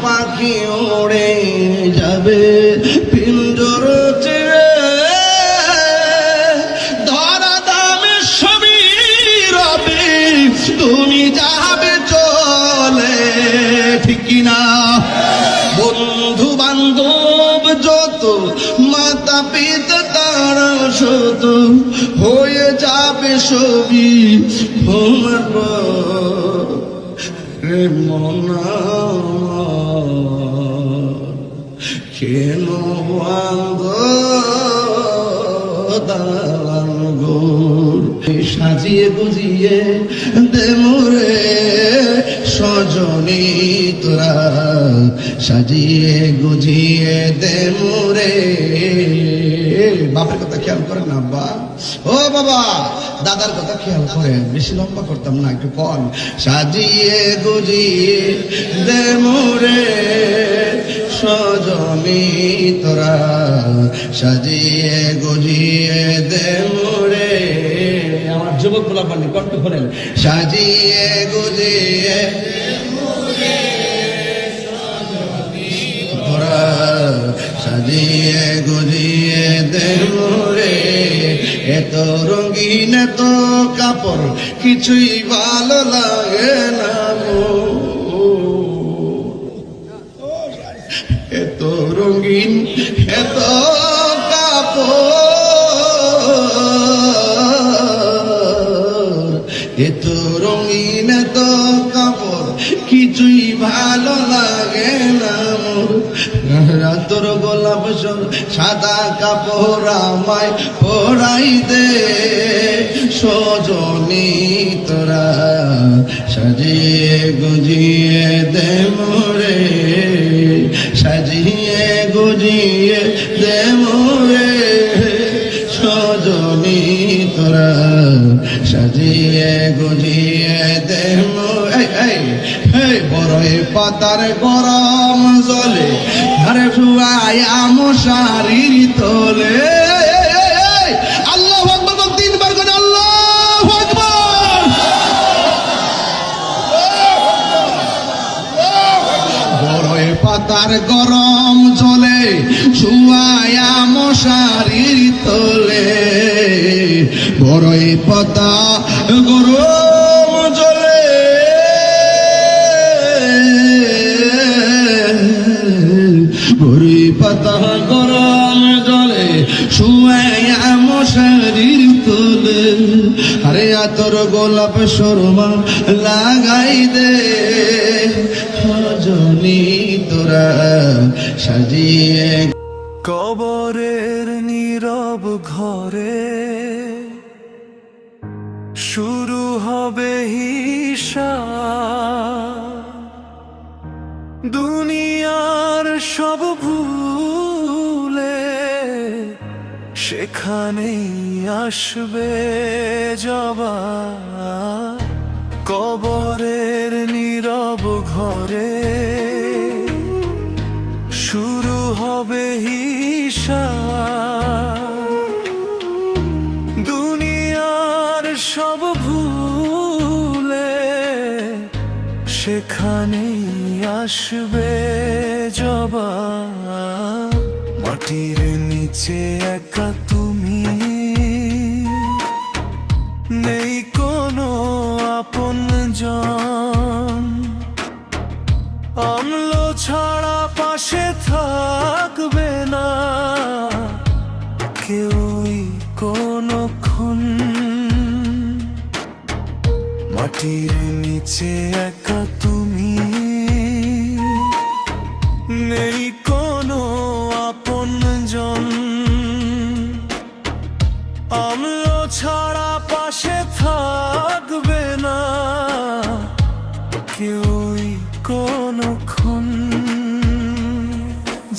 পাখি উড়ে যাবে পিঞ্জর ছেড়ে, ধরা দামে সবই রবে, তুমি যাবে চলে, ঠিক না? বন্ধু বান্ধব যত, মাতা পিতা তারা শত, হয়ে যাবে সবই তোমার রে মনা। কেন বান্ধ দালান ঘর, সাজিয়ে গুজিয়ে দে মোরে সজনী তোরা, সাজিয়ে গুজিয়ে দে মোরে। বাপের কথা খেয়াল করেন না আব্বা? ও বাবা, দাদার কথা খেয়াল করেন, বেশি লম্বা করতাম না, একটু কন। সাজিয়ে গুজিয়ে দে মোরে সজনী তোরা, সাজিয়ে গুজিয়ে দে মোরে। আমার যুবক গোলাপ বান্নি কণ্ঠ খোলেন। সাজিয়ে গুজিয়ে তোরা, সাজিয়ে গুজিয়ে দে মোরে। এত রঙিন এত কাপড় কিছুই ভালো লাগে না, এত রঙিন এত কাপড়, এত রঙিন এত কাপড় কিছুই ভালো লাগে না মোর। তোর গোলাপ সাদা কাপড় আমায় পরাই দে সজনী তোরা, সাজিয়ে গুজিয়ে দে মোরে, সাজিয়ে গুজিয়ে দে মোরে সজনী তোরা, সাজিয়ে গুজিয়ে দে মোরে। বড়ই পাতার গরম জলে আরে শুয়ায়া মশারির তলে। আল্লাহু আকবার, তিনবার করে আল্লাহু আকবার। বড়ই পাতার গরম জলে শুয়ায়া মশারির তলে, বড়ই পাতা গরম জলে, বড়ই পাতা গরম জলে শুয়ায়া মশারির তলে। আরে আতর গোলাপ শর্মা লাগাই দে সজনী তোরা, সাজিয়ে। কবরের নীরব ঘরে শুরু হবে হিসাব, দুনিয়ার সব ভুলে সেখানেই আসবে জবাব। কবরের নীরব ঘরে শুরু হবে হিসাব, দুনিয়ার সব ভুলে সেখানেই আসবে জবাব। মাটির নিচে একা তুমি, নেই কোনো আপনজন, অম্ল ছাড়া পাশে থাকবে না কেউই কোনক্ষণ। মাটির নিচে একা তুমি, নেই কোনো আপনজন, অম্ল ছাড়া পাশে থাকবে না কেউই কোনক্ষণ।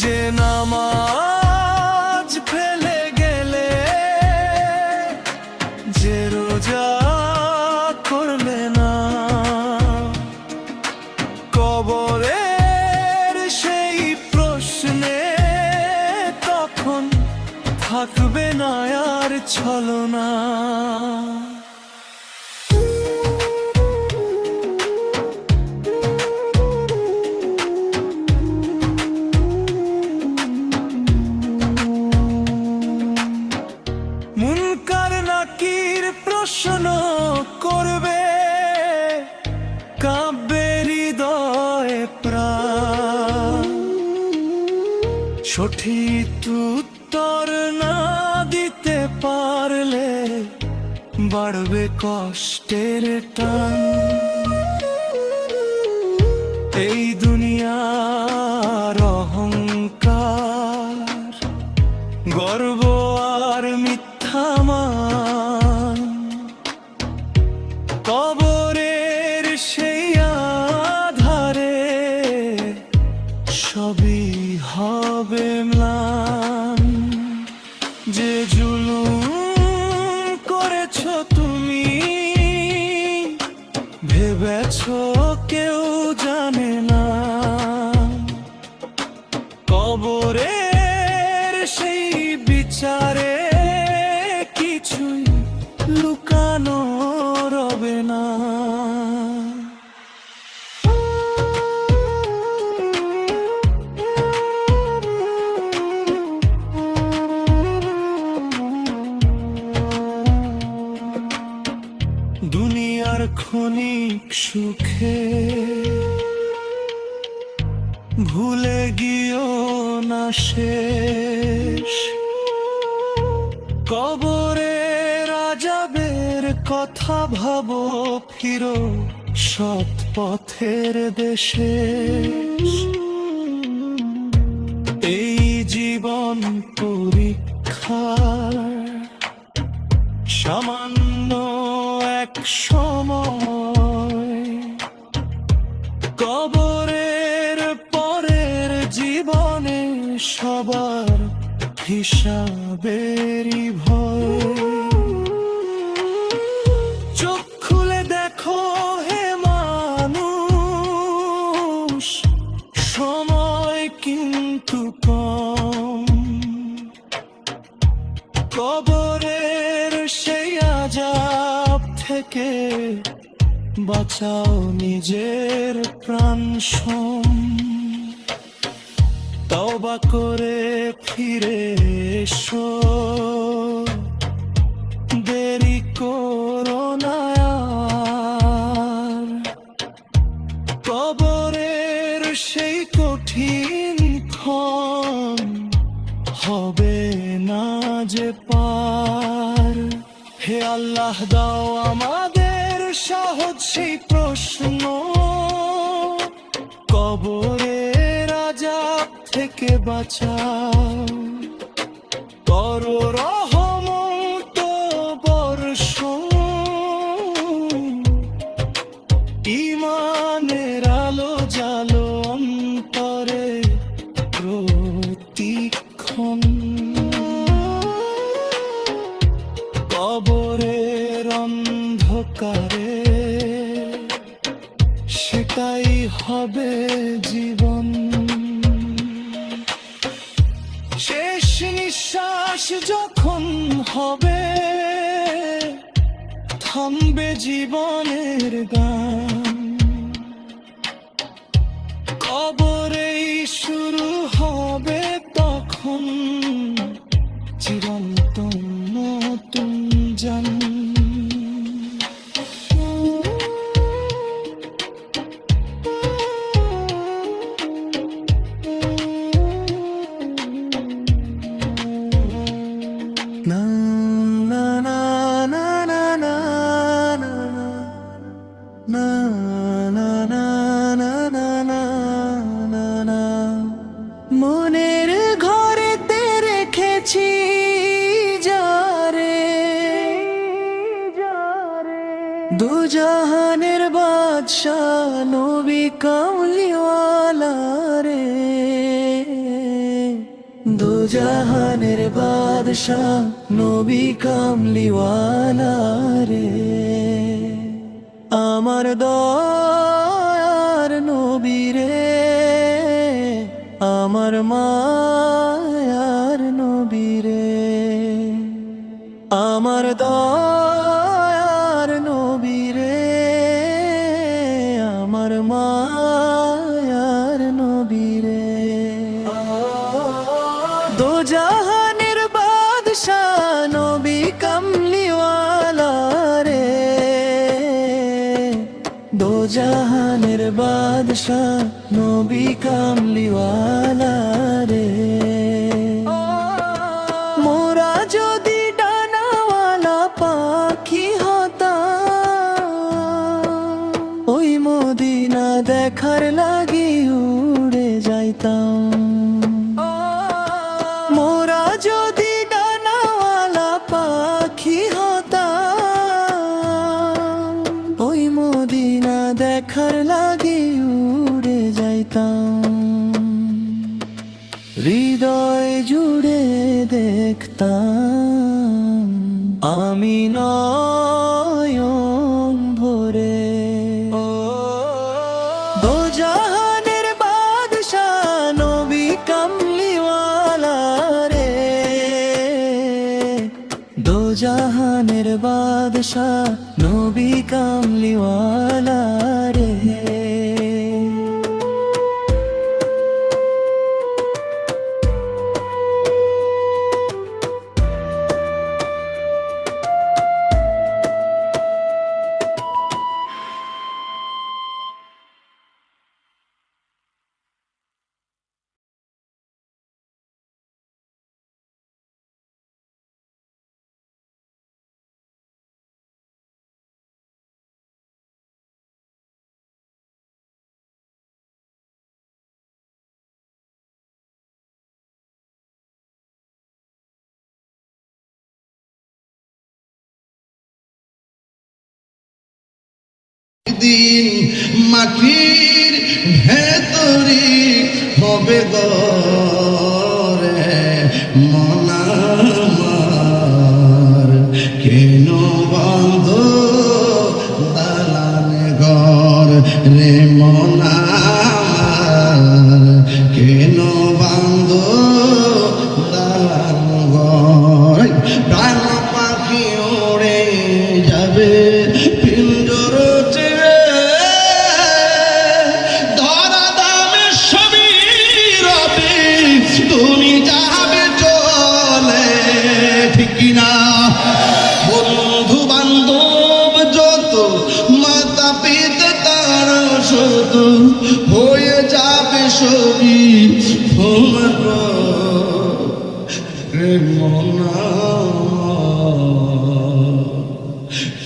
যে নামাজ ফেলে গেলে, যে রোজা করলে না, কবরের সেই প্রশ্নে তখন থাকবে না আর ছলনা। সঠিক উত্তর না দিতে পারলে বাড়বে কষ্টের টান। এই দুনিয়ার অহংকার, গর্ব আর মিথ্যা মান, কবরের সেই আধারে সবই হবে ম্লান। যে জুলুম করেছ তুমি, ভেবেছ কেউ জানে না, কবরের সেই বিচারে কিছুই লুকানো রবে না। দুনিয়ার ক্ষণিক সুখে ভুলে গিয়েও না শেষ, কবরের আযাবের কথা ভাবো, ফিরো সৎ পথের দেশে। এই জীবন পরীক্ষার সামান্য এক সময়, কবরের পরের জীবনে সবার হিসাবেরই ভয়। চোখ খুলে দেখো হে মানুষ, সময় কিন্তু কম, কবরের সেই আযাব থেকে বাঁচাও নিজের প্রাণ সোম। তওবা করে ফিরে এসো, দেরি করো না আর, কবরের সেই কঠিন ক্ষণ হবে না যে পার। হে আল্লাহ দাও আমাদের সহজ সেই প্রশ্ন, কবরের আযাব থেকে বাঁচাও, করো রহমত বর্ষণ, ঈমানের আলো জালো অন্তরে প্রতিক্ষণ। কবরের অন্ধকারে সেটাই হবে জীবন, শেষ নিঃশ্বাস যখন হবে থামবে জীবনের গান, কবরেই শুরু হবে তখন চিরন্তন নতুন জন্ম। না না না না না না না না না না না না না না। মনের ঘরেতে রেখেছি যারে, দুজাহানের বাদশাহ নবী কামলিওয়ালা রে, দুজাহানের বাদশাহ নবী কামলিওয়ালা রে। আমার দয়ার নবী রে, আমার মায়ার নবী রে, আমার দয়ার নবী রে, আমার মায়ার নবী রে। দোজাহানের বাদশাহ নবী কামলিওয়ালা রে, দোজাহানের বাদশাহ নবী কামলিওয়ালা রে। হৃদয় জুড়ে দেখতাম আমি নয়ন ভরে। দো জাহানের বাদশা নবী কামলিওয়ালা রে, দো জাহানের বাদশা নবী কামলিওয়ালা রে। দিন মাটির ভেতরে হবে গরে মন আমার, কেন বন্ধ দালানে ঘর রে মন আমার, কেন বন্ধ দালান ঘর। প্রাণ পাখি ওড়ে যাবে পিঞ্জর ছেড়ে, ধরা দামে সবই রবে তুমি যাবে চলে, ঠিক কিনা? বন্ধু বান্ধব যত মাতা পিতা তার শত হয়ে যাবে সবই তোমার রে মনা,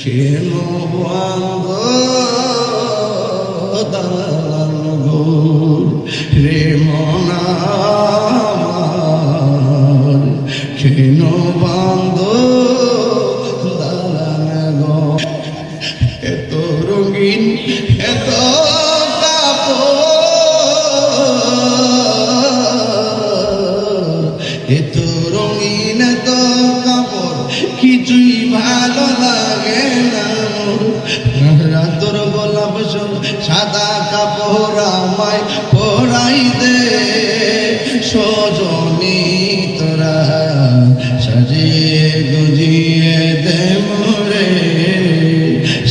কেন বন্ধ দালান ঘর রে মনা, কেন বন্ধ দালান ঘর। এত রঙিন এত এত রঙিন এত কাপড় কিছুই ভালো লাগে না মোর। রাতর গোলাপ সাদা কাপড় আমায় পরাই দে সজনী তোরা, সাজিয়ে গুজিয়ে দে মোরে,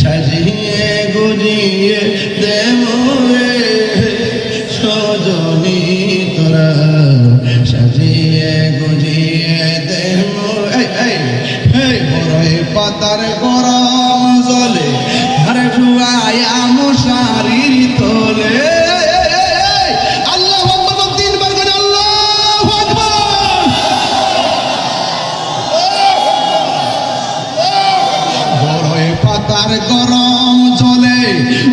সাজিয়ে গুজিয়ে দে মোরে সজনী তোরা, সাজিয়ে গুজিয়ে দে মোরে। বড়ই পাতার গরম জলে আরে শুয়ায়া মশারির তোলে, আল্লাহু আকবার, তিনবার করে আল্লাহু আকবার। বড়ই পাতার গরম জলে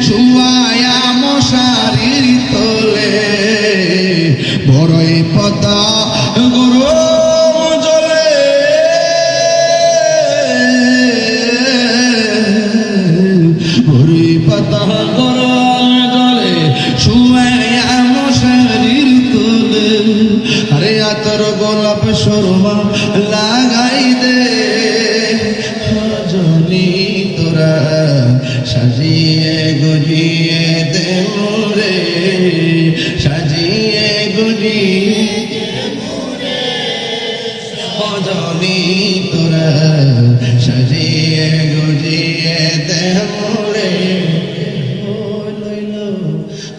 শুয়ায়া মশারির তোলে, বড়ই পাতা গরম জলে বড়ই পাতা গরম জলে শুয়ায়া মশারির তোলে। আরে আতর গোলাপ শর্মা লাগাই দে সজনী তোরা, সাজিয়ে গুজিয়ে দে মোরে, সাজিয়ে গুজিয়ে সজনী তোরা, সাজিয়ে গুজিয়ে দে মোরে। লইল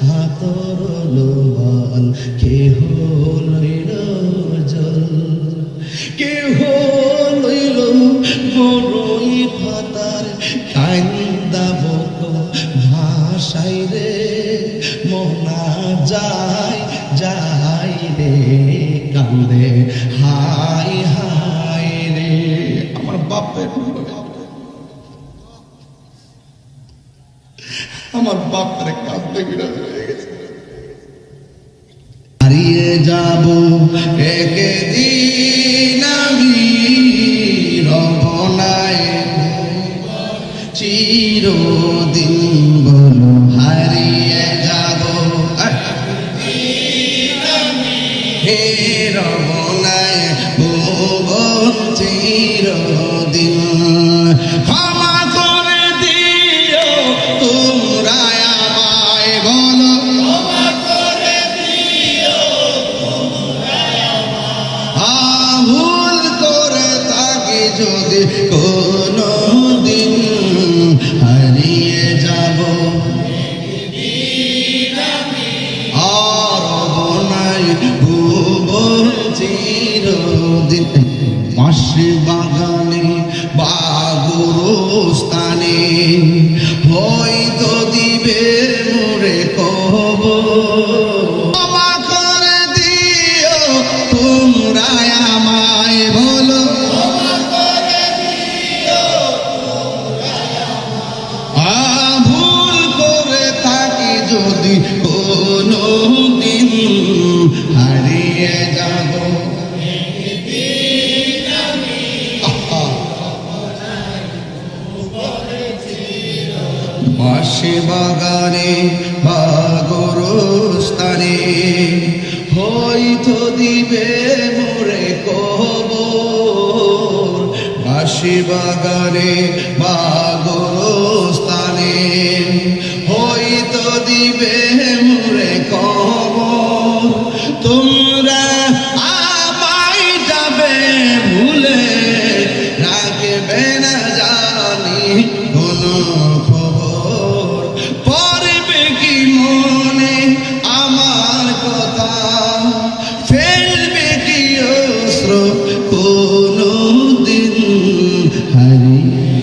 হাতর লোহাল কেহ লইল জল, কেহ লইল বড়ই পাতার কান্দা বক ভাষাই রে মনা যায় যাই রে কান্দে হাই হাই রে। আমার বাপের আমার বাপের কাঁদতে বিরাজ হয়ে গেছে। হারিয়ে যাব একদিন আমি রবনায়, চিরদিন বলো হারিয়ে যাব হে রবনায় ভুবন চিরদিন ক্ষমা করে দিও তোমরা আমায় বলো ক্ষমা করে দিও ভুল করে থাকি যদি কোনো দিন হারিয়ে যাব চিরদিন পাশে বাগানে বা গুরুস্থানে হয়তো দিবে মোরে কবর ক্ষমা করে দিও তোমরা আমায় বলো ক্ষমা করে দিও ভুল করে থাকি যদি কোনো দিন হারিয়ে যাব পাশে বাগানে বা গুরুস্থানে হয়তো দিবে মোরে কবর পাশে বাগানে বা গুরুস্থানে হয়তো দিবে মোরে কবর তোমরা আমায় যাবে ভুলে রাখবে না জানি কোনো খবর পড়বে কি মনে আমার কথা ফেলবে কি অস্ত্র কোনো দিন হারিয়ে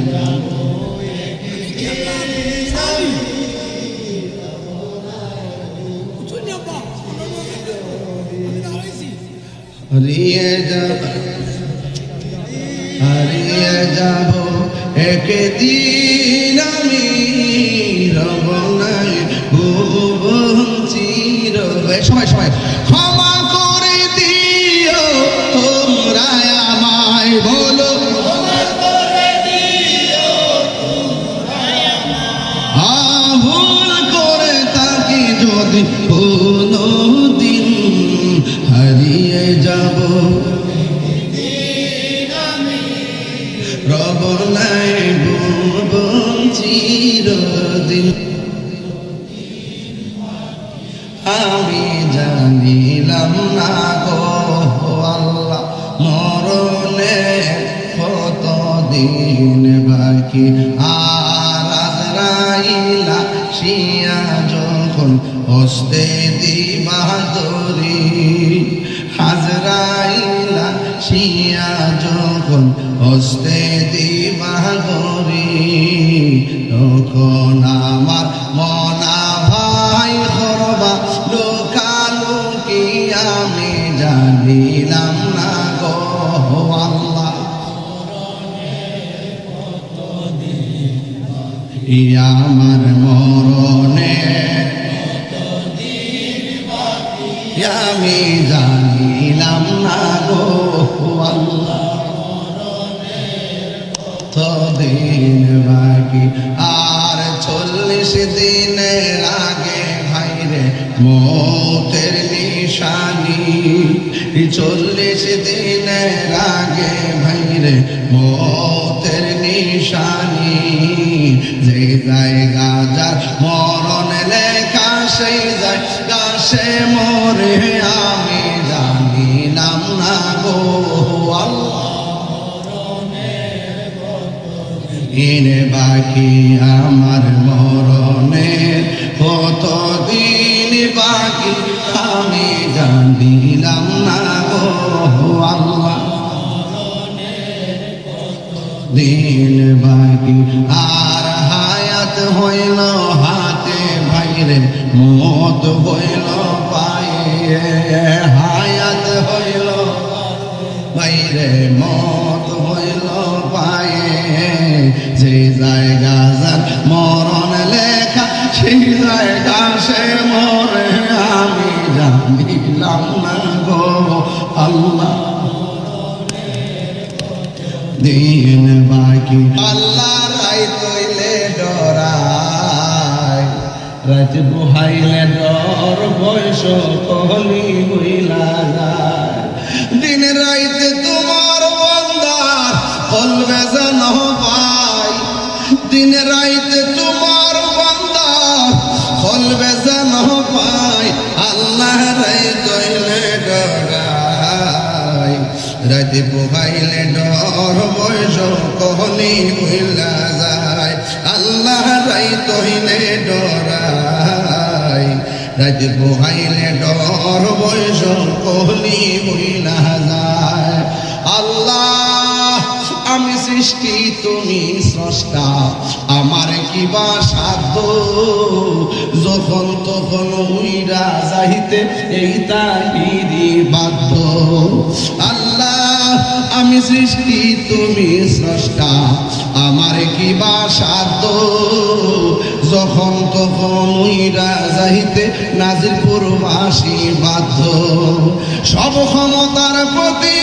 হারিয়ে যাব একদিন আমি রবনায় ভুবন চিরদিন সবাই ক্ষমা করে দিও তোমরা আমায় বলো ক্ষমা করে দিও ভুল করে থাকি যদি কোনো দিন হারিয়ে যাব রবনায় ভুবন চিরদিন আমি জানিলাম না গো আল্লাহ মরণে কত দিন বাকি আর আজরাইলা শিয়া যখন হস্তে দিবা ধরি হাজরাইলা শিয়া যখন হস্তে দিবা ধরি তখন আমার মনা ভাই করবা লোকালোকি আমি জানিলাম না গো আল্লাহ আমার মরণে আমি জানিলাম না গো আল্লাহ দিন বাকি আর 40 দিনের আগে ভাইরে মৌতের নিশানি 40 দিনের আগে ভাইরে মৌতের নিশানি যে জায়গা যার মরণ লেখা সেই জায়গা সে মরে আমি জানিলাম না গো আল্লাহ বাকি আমার মরণের কত দিন বাকি আমি জানিলাম না গো আল্লাহ দিন বাকি আর হায়াত হইল হাতে ভাইরে মত হইল পায়ে হায়াত হইল ভাইরে মত হইল পায়ে যে জায়গা যার মরণ লেখা সেই জায়গা সে মরে আমি জানিলাম না গো আল্লাহ দিন বাকি আল্লাহ রাই তৈলে ডরাই রাত বুহাইলে ডর বয়স কলি হইলা রাইতে তোমার বান্দা ফলবে যেন পায় আল্লাহ রাইতইলে ডরাই রাইতে পোহাইলে ডর বয়স কহনি হইলা যায় আল্লাহ রাইতইলে ডরাই রাইতে পোহাইলে ডর বয়স কহনি হইলা যায় আল্লাহ আমি সৃষ্টি তুমি স্রষ্টা আমার কিবা সাধ্য যখন তখন উইরা যাইতে এই তাহিরি বাধ্য আল্লাহ আমি সৃষ্টি তুমি স্রষ্টা আমার কিবা সাধ্য যখন তখন উইরা যাইতে নাজিরপুরবাসী বাধ্য সব ক্ষমতার প্রতি